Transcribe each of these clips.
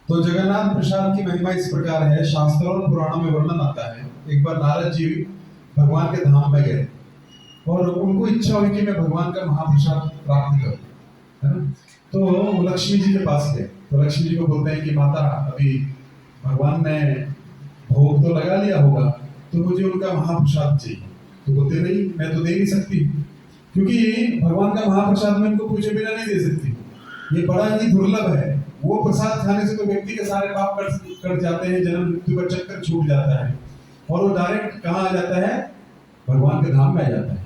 तो जगन्नाथ प्रसाद की महिमा इस प्रकार है, शास्त्रों और पुराणों में वर्णन आता है। एक बार नारद जी भगवान के धाम में गए और उनको इच्छा हुई कि मैं भगवान का महाप्रसाद प्राप्त करूं, है ना। तो वो लक्ष्मी जी के पास गए, तो लक्ष्मी जी को बोलते हैं कि माता, अभी भगवान ने भोग तो लगा लिया होगा, तो मुझे उनका महाप्रसाद चाहिए। तो बोलते नहीं, मैं तो दे नहीं सकती, क्योंकि भगवान का महाप्रसाद में उनको पूछे बिना नहीं दे सकती, ये बड़ा ही दुर्लभ है। वो प्रसाद खाने से तो व्यक्ति के सारे पाप कट जाते हैं, जन्म मृत्यु का चक्कर छूट जाता है और वो डायरेक्ट कहाँ आ जाता है, भगवान के धाम में आ जाता है।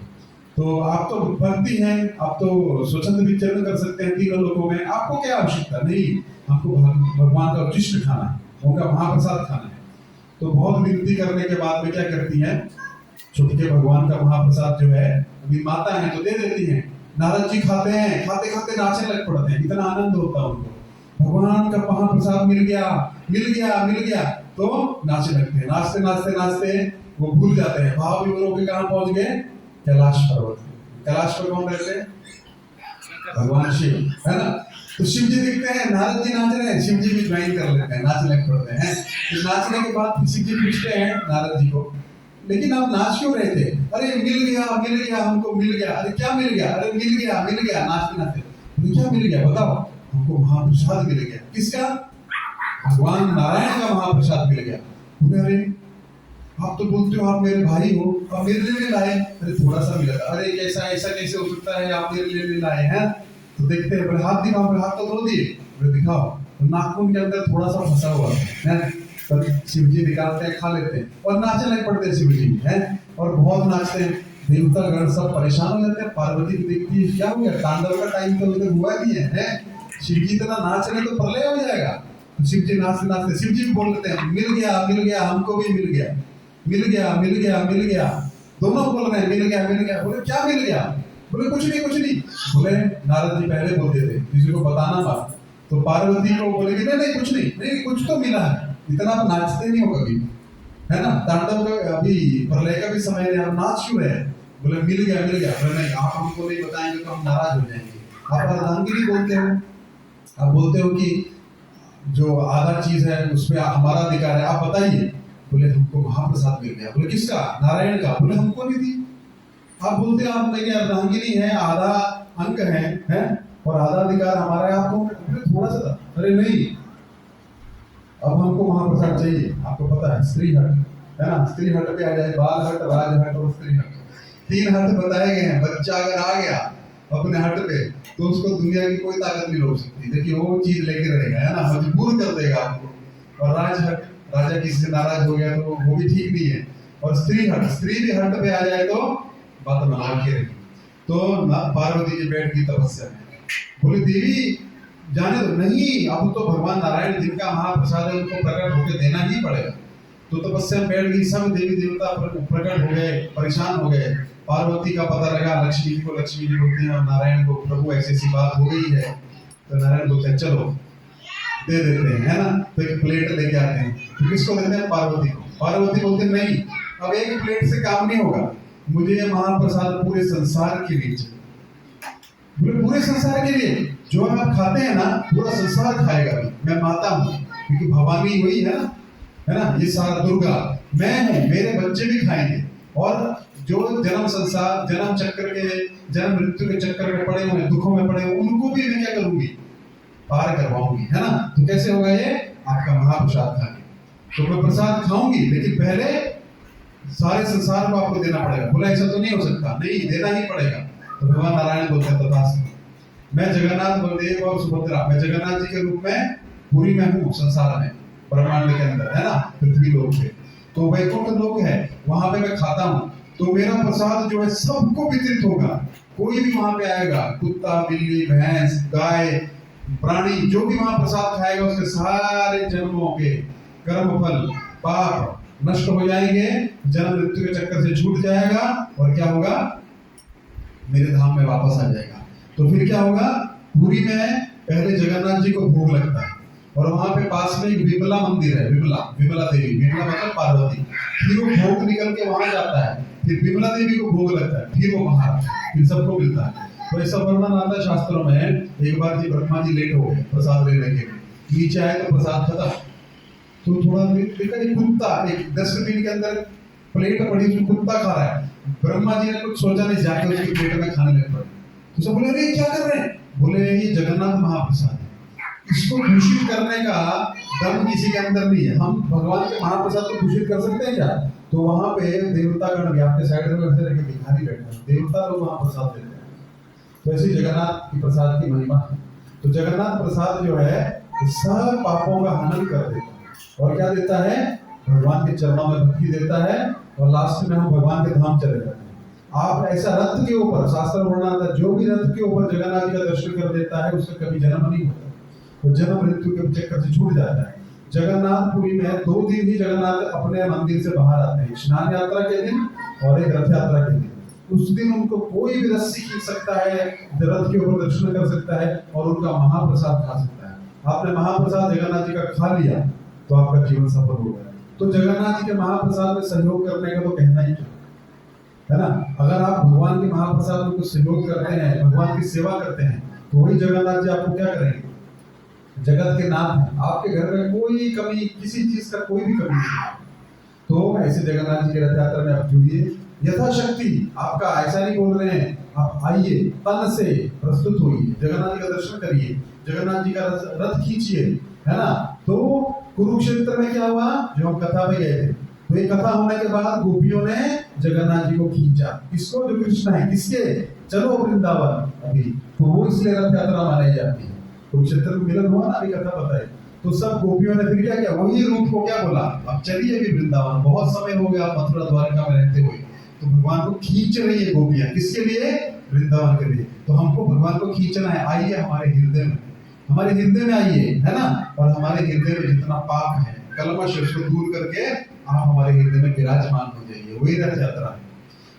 तो आप तो भक्ति हैं, आप तो स्वच्छंद विचरण कर सकते हैं तीनों लोगों में, आपको क्या आवश्यकता नहीं, आपको भगवान का उच्चिष्ट खाना है, उनका महाप्रसाद खाना है। तो बहुत विनती करने के बाद में क्या करती हैं, छुटके भगवान का महाप्रसाद जो है, अभी माता है तो दे देती हैं। नारद जी खाते हैं, खाते खाते नाचने लग पड़ते हैं, इतना आनंद होता है उनको, भगवान का महाप्रसाद मिल गया मिल गया मिल गया, तो नाचने लगते हैं। नाचते नाचते नाचते वो भूल जाते हैं, भाव विवरों के कहाँ पहुंच गए, कैलाश पर्वत। कैलाश पर कौन रहते हैं, भगवान शिव, है ना। तो शिव जी दिखते हैं, नारद जी नाच रहे हैं, शिव जी भी ज्वाइन कर लेते हैं, नाचने लग पड़ते हैं। तो नाचने के बाद शिव जी पूछते हैं नारद जी को, लेकिन आप नाच क्यों रहे थे? अरे मिल गया हमको मिल गया। अरे क्या मिल गया? अरे मिल गया नाचते नाचते। क्या मिल गया बताओ? हमको महाप्रसाद मिल गया। किसका? भगवान नारायण का महाप्रसाद मिल गया। अरे आप तो बोलते हो आप मेरे भाई हो, आप मेरे लिए लाए? अरे थोड़ा सा मिला। अरे कैसा ऐसा कैसे हो सकता है, आप मेरे लिए लाए हैं? तो देखते हैं, बोले हाथ दिखाओ, हाथ तो धो दिए, बोले दिखाओ, तो नाखून के अंदर थोड़ा सा फंसा हुआ है। तब शिव जी निकालते हैं, खा लेते हैं और नाचने लग पड़ते हैं शिव जी, हैं, और बहुत नाचते हैं। देवता गण सब परेशान हो जाते हैं। पार्वती को देखती है, क्या हो गया, तांडव का टाइम तो अभी तक हुआ नहीं है, शिव जी इतना नाच रहे तो प्रलय हो जाएगा। तो शिव जी नाचते नाचते शिव जी भी बोल लेते हैं, मिल गया हमको भी मिल गया, मिल गया। दोनों बोल रहे हैं मिल गया। बोले क्या मिल गया? बोले कुछ नहीं। बोले नारद जी पहले बोलते थे किसी को बताना मत। तो पार्वती को बोले कि नहीं कुछ नहीं, कुछ तो मिला है, इतना आप नाचते नहीं हो कभी, है ना। तांडव का अभी प्रलय का भी समय है, हम नाच क्यों रहे? बोले मिल गया। बोले नहीं, आप हमको नहीं बताएंगे तो हम नाराज हो जाएंगे। आप अर्धांगिनी बोलते हो, आप बोलते हो कि जो आधा चीज है उसमें हमारा अधिकार है, आप बताइए। बोले हमको महाप्रसाद मिल गया। बोले किसका? नारायण का। बोले हमको नहीं दी। आप बोलते हैं आप नहीं, अर्धांगिनी है, आधा अंक है और आधा अधिकार हमारा है, आपको थोड़ा सा था। अरे नहीं, अब हमको महाप्रसाद चाहिए। आपको पता है स्त्री हट, है ना, स्त्री हट पे आ जाए, बाल हट, राज हट और स्त्री हट, 3 हट बताए गए हैं। बच्चा अगर आ गया अपने हट पे तो उसको दुनिया की कोई ताकत नहीं रोक सकती। देखिए वो चीज लेके रहेगा, है ना, मजबूर कर देगा आपको। और राज हट, राजा किसी से नाराज हो गया तो वो भी ठीक नहीं है। और स्त्री हट, स्त्री भी हट पे आ जाए तो बात बना के रहेगी। तो पार्वती जी बैठ की तपस्या में बोले देवी जाने दो। नहीं, अब तो भगवान नारायण जिनका महाप्रसाद है उनको प्रकट होकर देना ही पड़ेगा। तो तपस्या में बैठ गई, सब देवी देवता प्रकट हो गए, परेशान हो गए। पार्वती का पता लगा लक्ष्मी जी को, लक्ष्मी जी बोलती हैं नारायण को, प्रभु ऐसी ऐसी बात हो गई है। तो नारायण बोलते हैं चलो दे देते हैं, है ना। तो एक प्लेट लेके आते हैं, तो किसको देते हैं? पार्वती को। पार्वती बोलते हैं नहीं, अब एक प्लेट से काम नहीं होगा, मुझे ये महाप्रसाद पूरे संसार के लिए चाहिए। बोले पूरे संसार के लिए? जो आप खाते हैं ना पूरा संसार खाएगा भी। मैं माता हूँ, क्योंकि भवानी वही है ना, ये सारा दुर्गा मैं हूँ, मेरे बच्चे भी खाएंगे। और जो जन्म चक्र के, जन्म मृत्यु के चक्कर में पड़े हुए, दुखों में पड़े हुए, उनको भी मैं क्या करूंगी, पार करवाऊंगी, है ना। तो कैसे होगा ये? आपका महाप्रसाद खा के। तो मैं प्रसाद खाऊंगी, लेकिन पहले सारे संसार को आपको देना पड़ेगा। बोला ऐसा तो नहीं हो सकता। नहीं, देना ही पड़ेगा। तो भगवान नारायण बोलते हैं तथास्तु। मैं जगन्नाथ बलदेव और सुभद्रा, मैं जगन्नाथ जी के रूप में पूरी में हूँ संसार में, ब्रह्मांड के अंदर, है ना, पृथ्वी लोक पे। तो वैकुंठ लोक है, वहां पे मैं खाता हूँ, तो मेरा प्रसाद जो है सबको वितरित होगा। कोई भी वहां पे आएगा, कुत्ता, बिल्ली, भैंस, गाय, प्राणी, जो भी वहां प्रसाद खाएगा उसके सारे जन्मों के कर्मफल, पाप नष्ट हो जाएंगे, जन्म मृत्यु के चक्कर से छूट जाएगा, और क्या होगा, मेरे धाम में वापस आ जाएगा। तो फिर क्या होगा, पुरी में पहले जगन्नाथ जी को भोग लगता है, और वहां पे पास में एक विमला मंदिर है, विमला देवी, विमला मतलब पार्वती। फिर वो भोग निकल के वहां जाता है, फिर विमला देवी को भोग लगता है, फिर वो बाहर, फिर सबको मिलता है। तो ऐसा वर्णन आता है शास्त्रों में। एक बार जी ब्रह्मा जी लेट हो गए प्रसाद लेने के लिए, नीचे आए तो प्रसाद खत्म। तो थोड़ा देखा एक कुत्ता, एक डस्टबिन के अंदर प्लेट पड़ी, उसमें कुत्ता खा रहा है। ब्रह्मा जी ने कुछ सोचा नहीं, जाके उसकी प्लेट में खाने लग पड़े। तो सब बोले अरे क्या कर रहे हैं? बोले ये जगन्नाथ महाप्रसाद है, इसको दूषित करने का दम किसी के अंदर नहीं है। हम भगवान के महाप्रसाद को दूषित कर सकते हैं क्या? तो वहां पे देवता गण भी आपके साइड में वैसे रखे भिखारी बैठे हैं, देवता लोग वहां प्रसाद देते हैं। तो ऐसी जगन्नाथ की प्रसाद की महिमा है। तो जगन्नाथ प्रसाद जो है सब पापों का हनन कर देता है। और क्या देता है? भगवान के चरणों में भक्ति देता है, और लास्ट में हम भगवान के धाम चले जाते हैं। आप ऐसा रथ के ऊपर, शास्त्र वर्णन आता है, जो भी रथ के ऊपर जगन्नाथ जी का दर्शन कर देता है उसका कभी जन्म नहीं होता, वो जन्म मृत्यु के चक्कर से छूट जाता है। जगन्नाथपुरी में 2 दिन ही जगन्नाथ अपने मंदिर से बाहर आते हैं, स्नान यात्रा के दिन और एक रथ यात्रा के दिन। उस दिन उनको कोई भी रस्सी खींच सकता है, रथ के ऊपर दर्शन कर सकता है और उनका महाप्रसाद खा सकता है। आपने महाप्रसाद जगन्नाथ जी का खा लिया तो आपका जीवन सफल हो गया। तो जगन्नाथ जी के महाप्रसाद में सहयोग करने का तो कहना ही है ना। अगर आप भगवान के महाप्रसाद में कुछ सहयोग करते हैं, भगवान की सेवा करते हैं, तो वही जगन्नाथ जी आपको क्या करेंगे? जगत के नाथ है, आपके घर में कोई कमी, किसी चीज का कोई भी कमी नहीं है। तो ऐसे जगन्नाथ जी के रथ यात्रा में आप जुड़िए यथाशक्ति। आपका ऐसा नहीं बोल रहे हैं, आप आइए, तन से प्रस्तुत होइए, जगन्नाथ जी का दर्शन करिए, जगन्नाथ जी का रथ खींचिए, है ना। तो कुरुक्षेत्र में क्या हुआ? जो हम कथा में गए थे, तो ये कथा होने के बाद गोपियों ने जगन्नाथ जी को खींचा। किसको? जो कृष्ण है। किसके? चलो वृंदावन अभी। तो वो इसलिए रथ यात्रा मानी जाती है। कुरुक्षेत्र में मिलन हुआ ना, अभी कथा बताई। तो सब गोपियों ने फिर क्या किया? वही रूप को क्या बोला? अब चलिए अभी वृंदावन, बहुत समय हो गया मथुरा द्वारका में रहते हुए। तो भगवान को खींच रही है गोपियां, किसके लिए? वृंदावन के लिए। तो हमको भगवान को खींचना है, आइए हमारे हृदय में, हमारे हृदय में आइए, है ना। और हमारे हृदय में जितना पाप है, कलमश उसको दूर करके आप हमारे हृदय में विराजमान हो जाइए। वही रथ यात्रा है।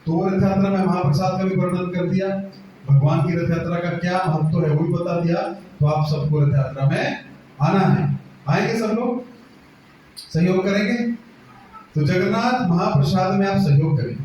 तो वो रथ यात्रा में महाप्रसाद का भी वर्णन कर दिया, भगवान की रथ यात्रा का क्या महत्व है वो भी बता दिया। तो आप सबको रथ यात्रा में आना है। आएंगे सब लोग? सहयोग करेंगे? तो जगन्नाथ महाप्रसाद में आप सहयोग करें,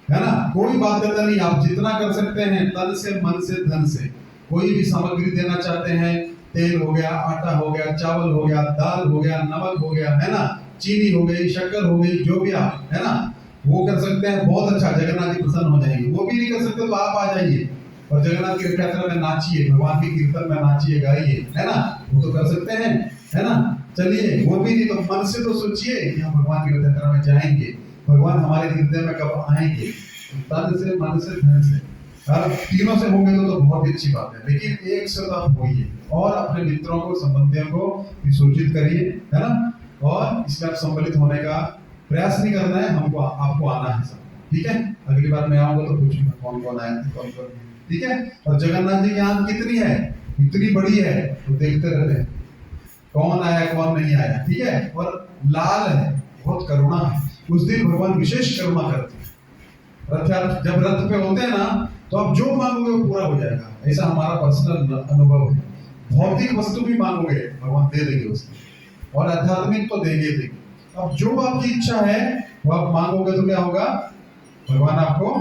है ना। कोई बाध्यता नहीं, आप जितना कर सकते हैं, तन से, मन से, धन से। कोई भी सामग्री देना चाहते हैं, तेल हो गया, आटा हो गया, चावल हो गया, दाल हो गया, नमक हो गया, है ना, चीनी हो गई, शक्कर हो गई, जो भी आप, है ना, वो कर सकते हैं। बहुत अच्छा, जगन्नाथ जी प्रसन्न हो जाएंगे। वो भी नहीं कर सकते तो आप आ जाइए और जगन्नाथ की रथ यात्रा में नाचिए, भगवान के कीर्तन में नाचिए, गाइए, है ना। वो तो कर सकते हैं, है ना। चलिए, वो भी नहीं तो मन से तो सोचिए कि हम भगवान की रथ यात्रा में जाएंगे, भगवान हमारे हृदय में कब आएंगे। तन से, मन से, धन से, और तीनों से होंगे तो बहुत ही अच्छी बात है। लेकिन एक से तो आप होइए और अपने मित्रों को, संबंधियों को भी सूचित करिए, है ना। और इसमें आप सम्मिलित होने का प्रयास नहीं करना है, हमको आपको आना है सब, ठीक है। अगली बार मैं आऊंगा तो पूछूंगा कौन कौन आया, कौन कौन, ठीक है। और जगन्नाथ जी की आंख कितनी है? इतनी बड़ी है, तो देखते रहते हैं कौन आया कौन नहीं आया, ठीक है। और लाल है, बहुत करुणा है। उस दिन भगवान विशेष करुणा करते हैं। रथ, जब रथ पे होते हैं ना, तो आप जो मांगोगे वो पूरा हो जाएगा, ऐसा हमारा पर्सनल अनुभव है। भौतिक वस्तु भी मांगोगे भगवान दे देंगे उसको, और आध्यात्मिक तो देंगे देंगे। अब जो आपकी इच्छा है वो आप मांगोगे तो क्या होगा? भगवान आपको